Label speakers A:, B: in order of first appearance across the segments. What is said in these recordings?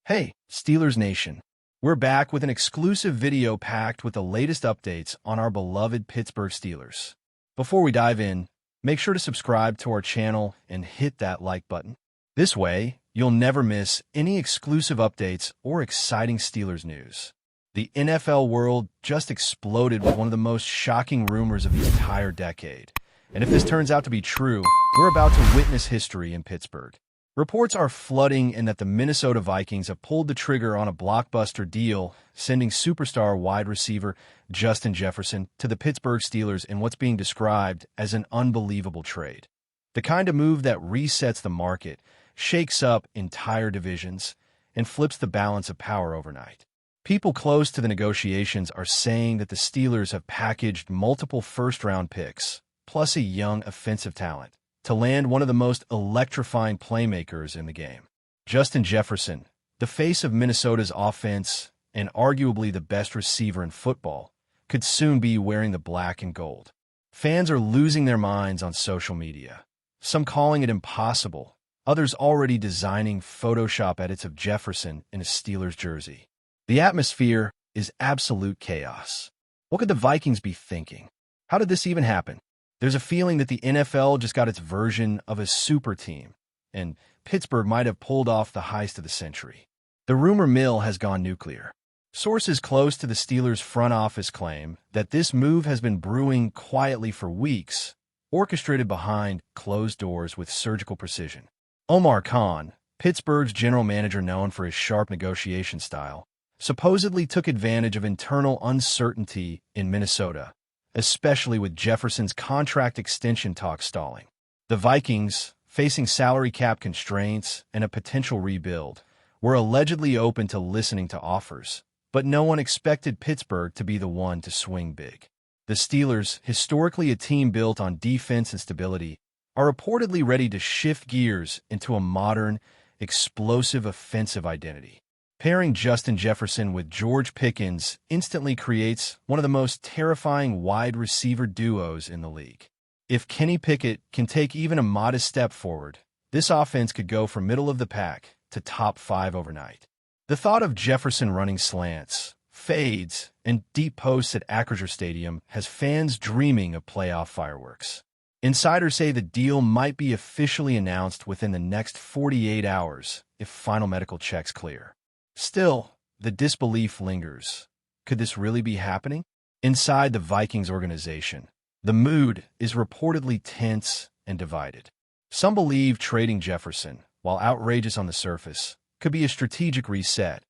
A: Hey, Steelers Nation. We're back with an exclusive video packed with the latest updates on our beloved Pittsburgh Steelers. Before we dive in, make sure to subscribe to our channel and hit that like button. This way, you'll never miss any exclusive updates or exciting Steelers news. The NFL world just exploded with one of the most shocking rumors of the entire decade. And if this turns out to be true, we're about to witness history in Pittsburgh. Reports are flooding in that the Minnesota Vikings have pulled the trigger on a blockbuster deal, sending superstar wide receiver Justin Jefferson to the Pittsburgh Steelers in what's being described as an unbelievable trade. The kind of move that resets the market, shakes up entire divisions, and flips the balance of power overnight. People close to the negotiations are saying that the Steelers have packaged multiple first-round picks, plus a young offensive talent, to land one of the most electrifying playmakers in the game. Justin Jefferson, the face of Minnesota's offense and arguably the best receiver in football, could soon be wearing the black and gold. Fans are losing their minds on social media, some calling it impossible, others already designing Photoshop edits of Jefferson in a Steelers jersey. The atmosphere is absolute chaos. What could the Vikings be thinking? How did this even happen? There's a feeling that the NFL just got its version of a super team, and Pittsburgh might have pulled off the heist of the century. The rumor mill has gone nuclear. Sources close to the Steelers' front office claim that this move has been brewing quietly for weeks, orchestrated behind closed doors with surgical precision. Omar Khan, Pittsburgh's general manager known for his sharp negotiation style, supposedly took advantage of internal uncertainty in Minnesota, especially with Jefferson's contract extension talks stalling. The Vikings, facing salary cap constraints and a potential rebuild, were allegedly open to listening to offers, but no one expected Pittsburgh to be the one to swing big. The Steelers, historically a team built on defense and stability, are reportedly ready to shift gears into a modern, explosive offensive identity. Pairing Justin Jefferson with George Pickens instantly creates one of the most terrifying wide receiver duos in the league. If Kenny Pickett can take even a modest step forward, this offense could go from middle of the pack to top 5 overnight. The thought of Jefferson running slants, fades, and deep posts at Acrisure Stadium has fans dreaming of playoff fireworks. Insiders say the deal might be officially announced within the next 48 hours if final medical checks clear. Still, the disbelief lingers. Could this really be happening? Inside the Vikings organization, the mood is reportedly tense and divided. Some believe trading Jefferson, while outrageous on the surface, could be a strategic reset,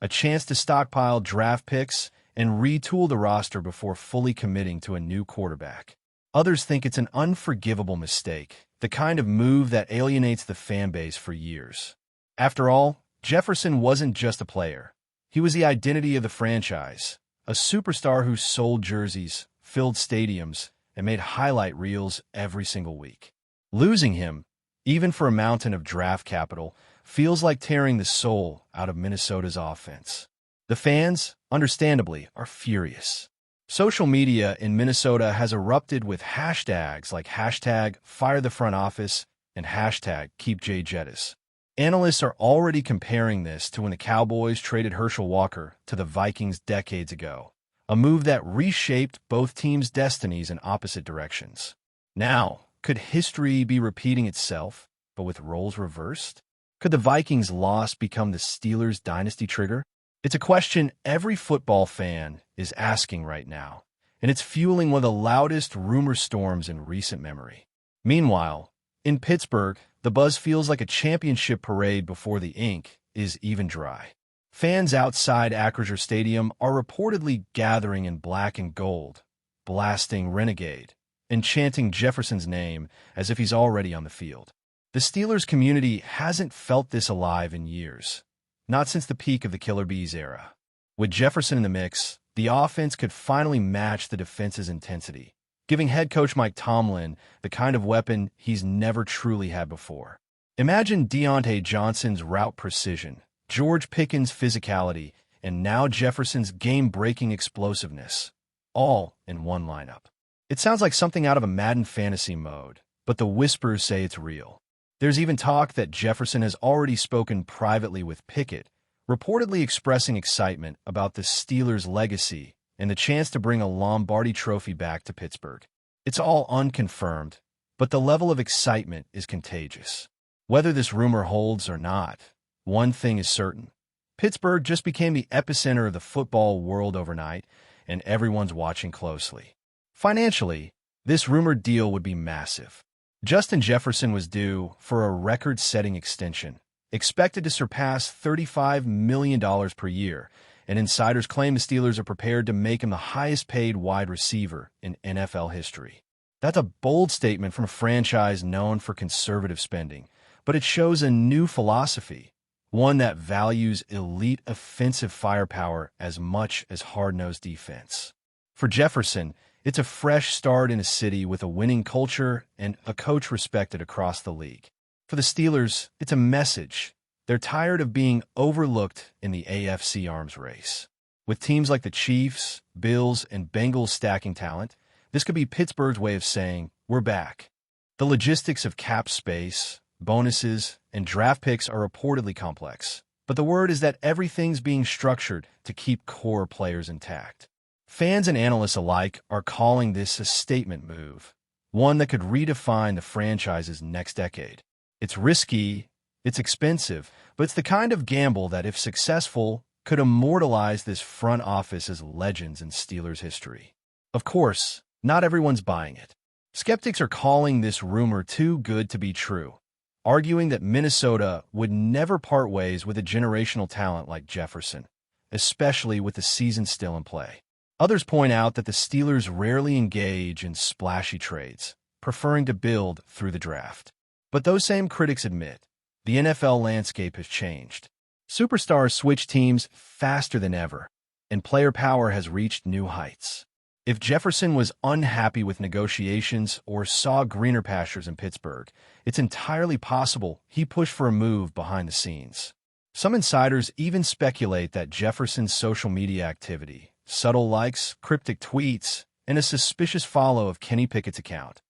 A: a chance to stockpile draft picks and retool the roster before fully committing to a new quarterback. Others think it's an unforgivable mistake, the kind of move that alienates the fan base for years. After all, Jefferson wasn't just a player. He was the identity of the franchise, a superstar who sold jerseys, filled stadiums, and made highlight reels every single week. Losing him, even for a mountain of draft capital, feels like tearing the soul out of Minnesota's offense. The fans, understandably, are furious. Social media in Minnesota has erupted with hashtags like #FireTheFrontOffice and #KeepJJettis. Analysts are already comparing this to when the Cowboys traded Herschel Walker to the Vikings decades ago, a move that reshaped both teams' destinies in opposite directions. Now, could history be repeating itself, but with roles reversed? Could the Vikings' loss become the Steelers' dynasty trigger? It's a question every football fan is asking right now, and it's fueling one of the loudest rumor storms in recent memory. Meanwhile, in Pittsburgh, the buzz feels like a championship parade before the ink is even dry. Fans outside Acrisure Stadium are reportedly gathering in black and gold, blasting Renegade, and chanting Jefferson's name as if he's already on the field. The Steelers community hasn't felt this alive in years, not since the peak of the Killer Bees era. With Jefferson in the mix, the offense could finally match the defense's intensity, giving head coach Mike Tomlin the kind of weapon he's never truly had before. Imagine Deontay Johnson's route precision, George Pickens' physicality, and now Jefferson's game-breaking explosiveness, all in one lineup. It sounds like something out of a Madden fantasy mode, but the whispers say it's real. There's even talk that Jefferson has already spoken privately with Pickett, reportedly expressing excitement about the Steelers' legacy and the chance to bring a Lombardi trophy back to Pittsburgh. It's all unconfirmed, but the level of excitement is contagious. Whether this rumor holds or not, one thing is certain. Pittsburgh just became the epicenter of the football world overnight, and everyone's watching closely. Financially, this rumored deal would be massive. Justin Jefferson was due for a record-setting extension, expected to surpass $35 million per year, and insiders claim the Steelers are prepared to make him the highest-paid wide receiver in NFL history. That's a bold statement from a franchise known for conservative spending, but it shows a new philosophy, one that values elite offensive firepower as much as hard-nosed defense. For Jefferson, it's a fresh start in a city with a winning culture and a coach respected across the league. For the Steelers, it's a message. They're tired of being overlooked in the AFC arms race. With teams like the Chiefs, Bills, and Bengals stacking talent, this could be Pittsburgh's way of saying, we're back. The logistics of cap space, bonuses, and draft picks are reportedly complex, but the word is that everything's being structured to keep core players intact. Fans and analysts alike are calling this a statement move, one that could redefine the franchise's next decade. It's risky, it's expensive, but it's the kind of gamble that, if successful, could immortalize this front office as legends in Steelers history. Of course, not everyone's buying it. Skeptics are calling this rumor too good to be true, arguing that Minnesota would never part ways with a generational talent like Jefferson, especially with the season still in play. Others point out that the Steelers rarely engage in splashy trades, preferring to build through the draft. But those same critics admit the NFL landscape has changed. Superstars switch teams faster than ever, and player power has reached new heights. If Jefferson was unhappy with negotiations or saw greener pastures in Pittsburgh, it's entirely possible he pushed for a move behind the scenes. Some insiders even speculate that Jefferson's social media activity, subtle likes, cryptic tweets, and a suspicious follow of Kenny Pickett's account,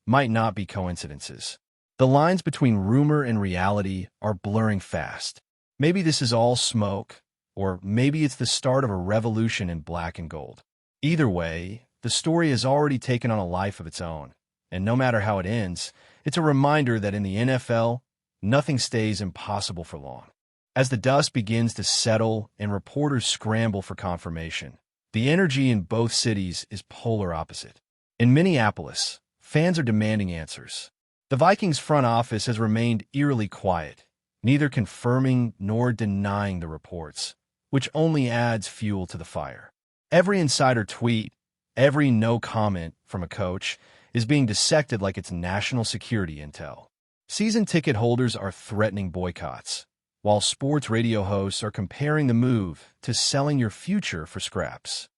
A: might not be coincidences. The lines between rumor and reality are blurring fast. Maybe this is all smoke, or maybe it's the start of a revolution in black and gold. Either way, the story has already taken on a life of its own, and no matter how it ends, it's a reminder that in the NFL, nothing stays impossible for long. As the dust begins to settle and reporters scramble for confirmation, the energy in both cities is polar opposite. In Minneapolis, fans are demanding answers. The Vikings front office has remained eerily quiet, neither confirming nor denying the reports, which only adds fuel to the fire. Every insider tweet, every no comment from a coach is being dissected like it's national security intel. Season ticket holders are threatening boycotts, while sports radio hosts are comparing the move to selling your future for scraps.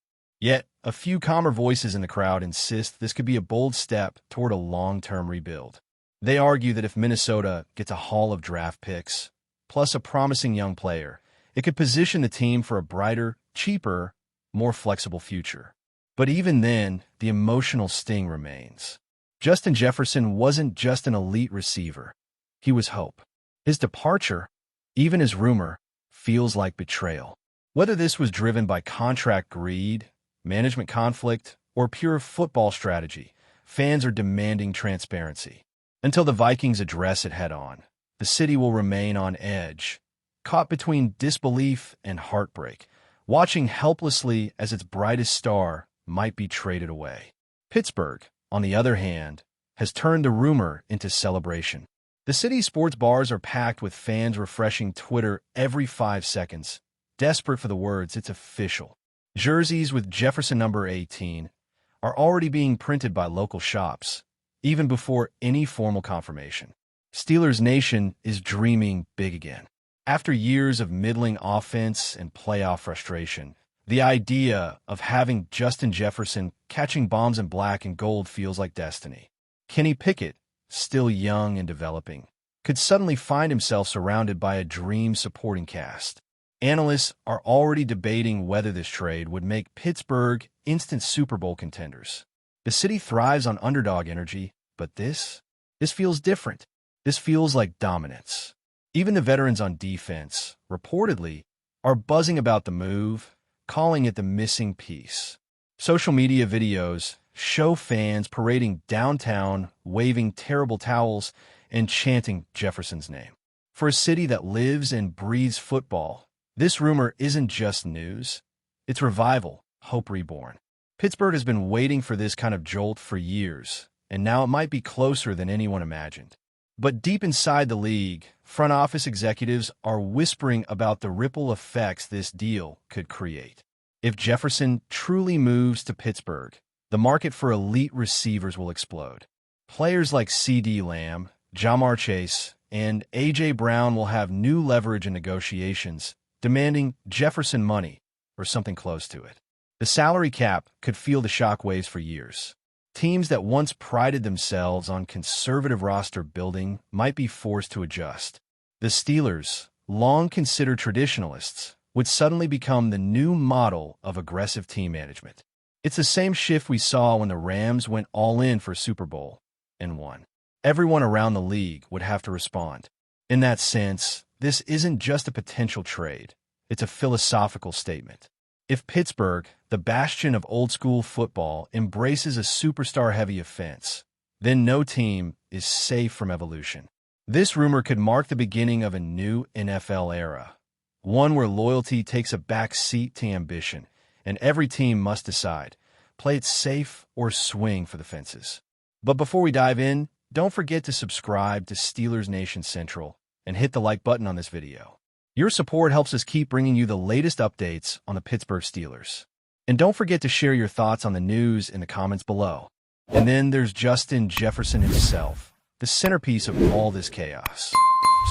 A: Yet, a few calmer voices in the crowd insist this could be a bold step toward a long-term rebuild. They argue that if Minnesota gets a haul of draft picks, plus a promising young player, it could position the team for a brighter, cheaper, more flexible future. But even then, the emotional sting remains. Justin Jefferson wasn't just an elite receiver. He was hope. His departure, even as rumor, feels like betrayal. Whether this was driven by contract greed, management conflict, or pure football strategy, fans are demanding transparency. Until the Vikings address it head-on, the city will remain on edge, caught between disbelief and heartbreak, watching helplessly as its brightest star might be traded away. Pittsburgh, on the other hand, has turned the rumor into celebration. The city's sports bars are packed with fans refreshing Twitter every 5 seconds, desperate for the words, "It's official." Jerseys with Jefferson number 18 are already being printed by local shops, even before any formal confirmation. Steelers Nation is dreaming big again. After years of middling offense and playoff frustration, the idea of having Justin Jefferson catching bombs in black and gold feels like destiny. Kenny Pickett, still young and developing, could suddenly find himself surrounded by a dream supporting cast. Analysts are already debating whether this trade would make Pittsburgh instant Super Bowl contenders. The city thrives on underdog energy, but this feels different. This feels like dominance. Even the veterans on defense, reportedly, are buzzing about the move, calling it the missing piece. Social media videos show fans parading downtown, waving terrible towels, and chanting Jefferson's name. For a city that lives and breathes football, this rumor isn't just news. It's revival, hope reborn. Pittsburgh has been waiting for this kind of jolt for years, and now it might be closer than anyone imagined. But deep inside the league, front office executives are whispering about the ripple effects this deal could create. If Jefferson truly moves to Pittsburgh, the market for elite receivers will explode. Players like C.D. Lamb, Jamar Chase, and A.J. Brown will have new leverage in negotiations, demanding Jefferson money or something close to it. The salary cap could feel the shockwaves for years. Teams that once prided themselves on conservative roster building might be forced to adjust. The Steelers, long considered traditionalists, would suddenly become the new model of aggressive team management. It's the same shift we saw when the Rams went all in for Super Bowl and won. Everyone around the league would have to respond. In that sense, this isn't just a potential trade. It's a philosophical statement. If Pittsburgh, the bastion of old-school football, embraces a superstar-heavy offense, then no team is safe from evolution. This rumor could mark the beginning of a new NFL era, one where loyalty takes a back seat to ambition, and every team must decide, play it safe or swing for the fences. But before we dive in, don't forget to subscribe to Steelers Nation Central and hit the like button on this video. Your support helps us keep bringing you the latest updates on the Pittsburgh Steelers. And don't forget to share your thoughts on the news in the comments below. And then there's Justin Jefferson himself, the centerpiece of all this chaos.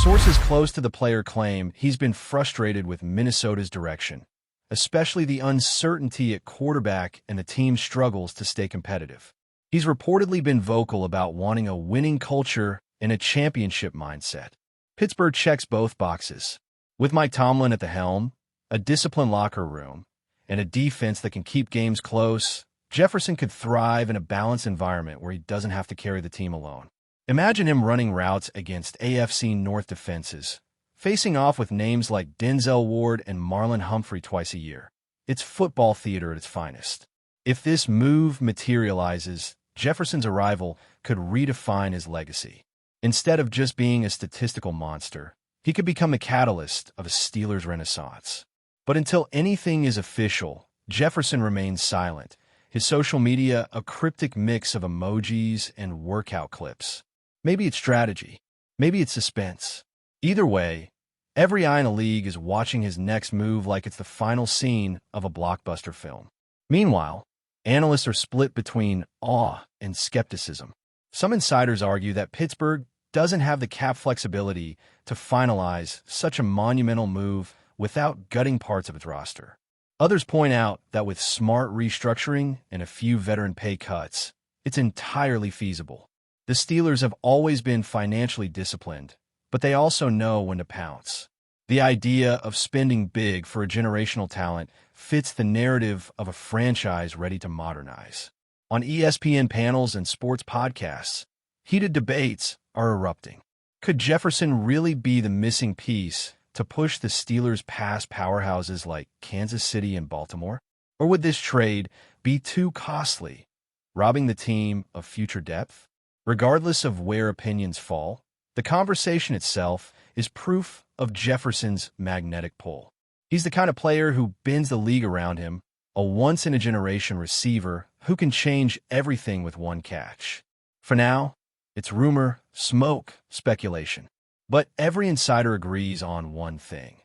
A: Sources close to the player claim he's been frustrated with Minnesota's direction, especially the uncertainty at quarterback and the team's struggles to stay competitive. He's reportedly been vocal about wanting a winning culture and a championship mindset. Pittsburgh checks both boxes. With Mike Tomlin at the helm, a disciplined locker room, and a defense that can keep games close, Jefferson could thrive in a balanced environment where he doesn't have to carry the team alone. Imagine him running routes against AFC North defenses, facing off with names like Denzel Ward and Marlon Humphrey twice a year. It's football theater at its finest. If this move materializes, Jefferson's arrival could redefine his legacy. Instead of just being a statistical monster, he could become the catalyst of a Steelers renaissance. But until anything is official, Jefferson remains silent, his social media a cryptic mix of emojis and workout clips. Maybe it's strategy. Maybe it's suspense. Either way, every eye in the league is watching his next move like it's the final scene of a blockbuster film. Meanwhile, analysts are split between awe and skepticism. Some insiders argue that Pittsburgh doesn't have the cap flexibility to finalize such a monumental move without gutting parts of its roster. Others point out that with smart restructuring and a few veteran pay cuts, it's entirely feasible. The Steelers have always been financially disciplined, but they also know when to pounce. The idea of spending big for a generational talent fits the narrative of a franchise ready to modernize. On ESPN panels and sports podcasts, heated debates are erupting. Could Jefferson really be the missing piece to push the Steelers past powerhouses like Kansas City and Baltimore? Or would this trade be too costly, robbing the team of future depth? Regardless of where opinions fall, the conversation itself is proof of Jefferson's magnetic pull. He's the kind of player who bends the league around him, a once-in-a-generation receiver who can change everything with one catch. For now, it's rumor, smoke, speculation. But every insider agrees on one thing.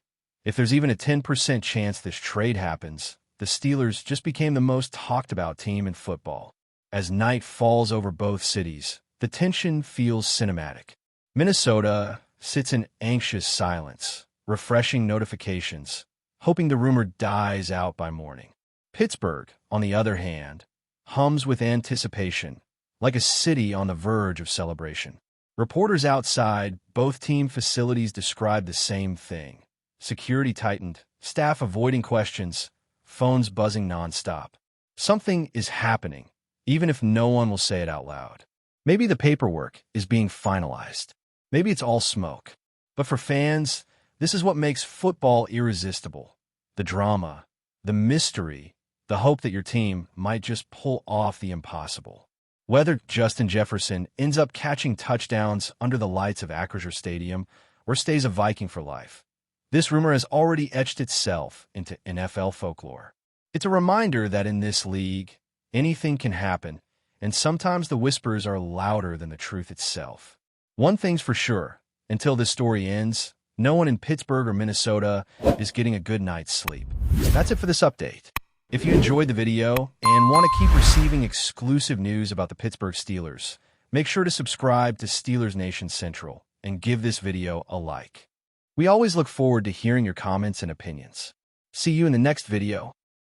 A: If there's even a 10% chance this trade happens, the Steelers just became the most talked-about team in football. As night falls over both cities, the tension feels cinematic. Minnesota sits in anxious silence, refreshing notifications, hoping the rumor dies out by morning. Pittsburgh, on the other hand, hums with anticipation, like a city on the verge of celebration. Reporters outside both team facilities describe the same thing. Security tightened, staff avoiding questions, phones buzzing nonstop. Something is happening, even if no one will say it out loud. Maybe the paperwork is being finalized. Maybe it's all smoke. But for fans, This is what makes football irresistible. The drama, the mystery, the hope that your team might just pull off the impossible. Whether Justin Jefferson ends up catching touchdowns under the lights of Acrisure Stadium or stays a Viking for life, this rumor has already etched itself into NFL folklore. It's a reminder that in this league, anything can happen, and sometimes the whispers are louder than the truth itself. One thing's for sure, until this story ends, no one in Pittsburgh or Minnesota is getting a good night's sleep. That's it for this update. If you enjoyed the video and want to keep receiving exclusive news about the Pittsburgh Steelers, make sure to subscribe to Steelers Nation Central and give this video a like. We always look forward to hearing your comments and opinions. See you in the next video.